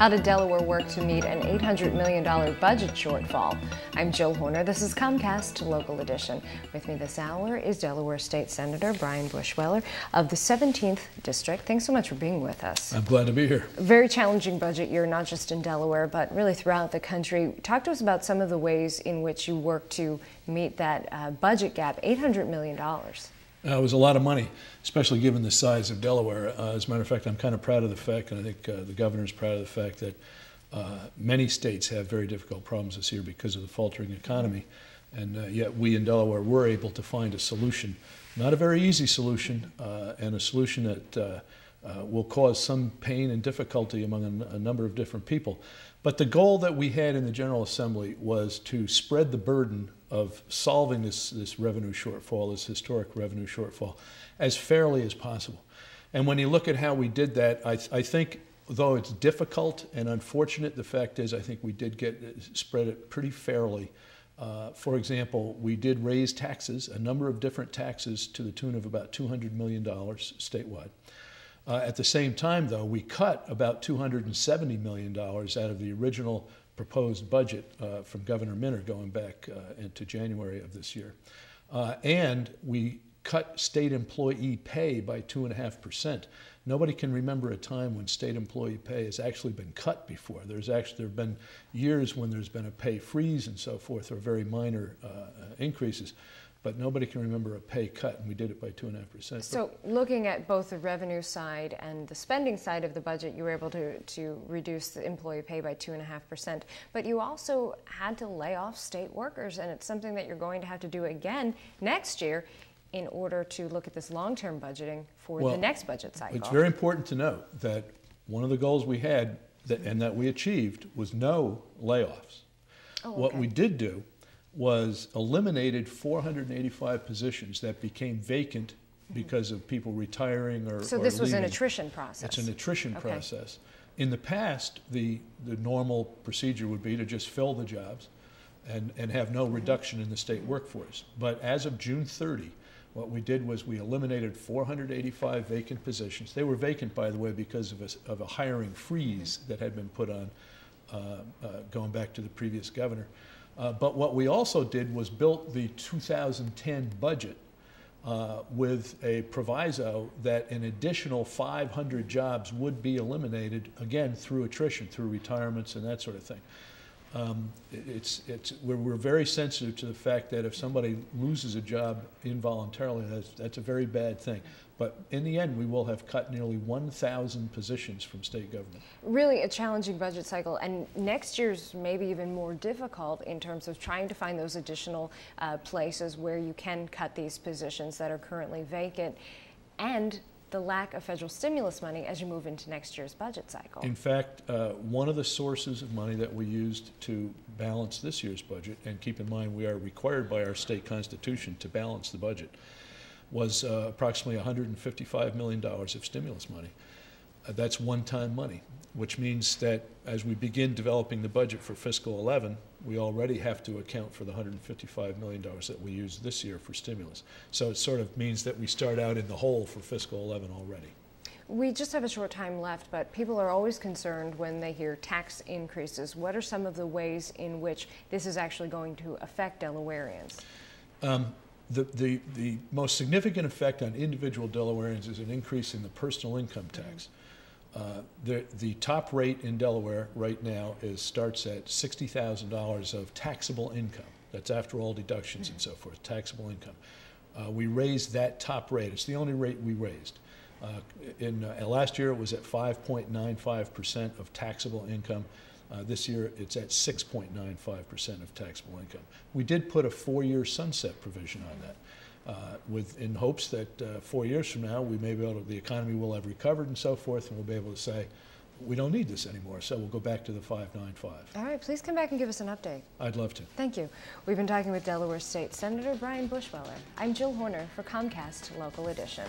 How did Delaware work to meet an $800 million budget shortfall? I'm Jill Horner. This is Comcast Local Edition. With me this hour is Delaware State Senator Brian Bushweller of the 17th District. Thanks so much for being with us. I'm glad to be here. A very challenging budget year, not just in Delaware, but really throughout the country. Talk to us about some of the ways in which you work to meet that budget gap, $800 million. It was a lot of money, especially given the size of Delaware. As a matter of fact, I'm kind of proud of the fact, and I think the governor's proud of the fact that many states have very difficult problems this year because of the faltering economy. And yet we in Delaware were able to find a solution, not a very easy solution, and a solution that will cause some pain and difficulty among a number of different people. But the goal that we had in the General Assembly was to spread the burden of solving this revenue shortfall, this historic revenue shortfall, as fairly as possible. And when you look at how we did that, I think, though it's difficult and unfortunate, the fact is I think we did spread it pretty fairly. For example, we did raise taxes, a number of different taxes to the tune of about $200 million statewide. At the same time, though, we cut about $270 million out of the original proposed budget from Governor Minner going back into January of this year. And we cut state employee pay by 2.5%. Nobody can remember a time when state employee pay has actually been cut before. There have been years when there's been a pay freeze and so forth, or very minor increases. But nobody can remember a pay cut, and we did it by 2.5%. So looking at both the revenue side and the spending side of the budget, you were able to reduce the employee pay by 2.5%. But you also had to lay off state workers, and it's something that you're going to have to do again next year in order to look at this long-term budgeting for the next budget cycle. It's very important to note that one of the goals we had and that we achieved was no layoffs. Oh, okay. What we did do was eliminated 485 positions that became vacant because of people retiring or So this was leaving. an attrition process? It's an attrition process. In the past, the normal procedure would be to just fill the jobs and have no reduction in the state workforce. But as of June 30, what we did was we eliminated 485 vacant positions. They were vacant, by the way, because of a hiring freeze that had been put on going back to the previous governor. But what we also did was built the 2010 budget with a proviso that an additional 500 jobs would be eliminated, again, through attrition, through retirements and that sort of thing. We're very sensitive to the fact that if somebody loses a job involuntarily, that's a very bad thing. But in the end, we will have cut nearly 1,000 positions from state government. Really a challenging budget cycle, and next year's maybe even more difficult in terms of trying to find those additional places where you can cut these positions that are currently vacant, and the lack of federal stimulus money as you move into next year's budget cycle. In fact, one of the sources of money that we used to balance this year's budget, and keep in mind we are required by our state constitution to balance the budget, was approximately $155 million of stimulus money. That's one-time money, which means that as we begin developing the budget for fiscal 11, we already have to account for the $155 million that we used this year for stimulus. So it sort of means that we start out in the hole for fiscal 11 already. We just have a short time left, but people are always concerned when they hear tax increases. What are some of the ways in which this is actually going to affect Delawareans? The most significant effect on individual Delawareans is an increase in the personal income tax. The top rate in Delaware right now starts at $60,000 of taxable income. That's after all deductions and so forth, taxable income. We raised that top rate. It's the only rate we raised. Last year it was at 5.95% of taxable income. This year it's at 6.95% of taxable income. We did put a 4-year sunset provision on that, in hopes that 4 years from now we may be able to, the economy will have recovered and so forth, and we'll be able to say we don't need this anymore, so we'll go back to the 5.95. All right, please come back and give us an update. I'd love to. Thank you. We've been talking with Delaware State Senator Brian Bushweller. I'm Jill Horner for Comcast Local Edition.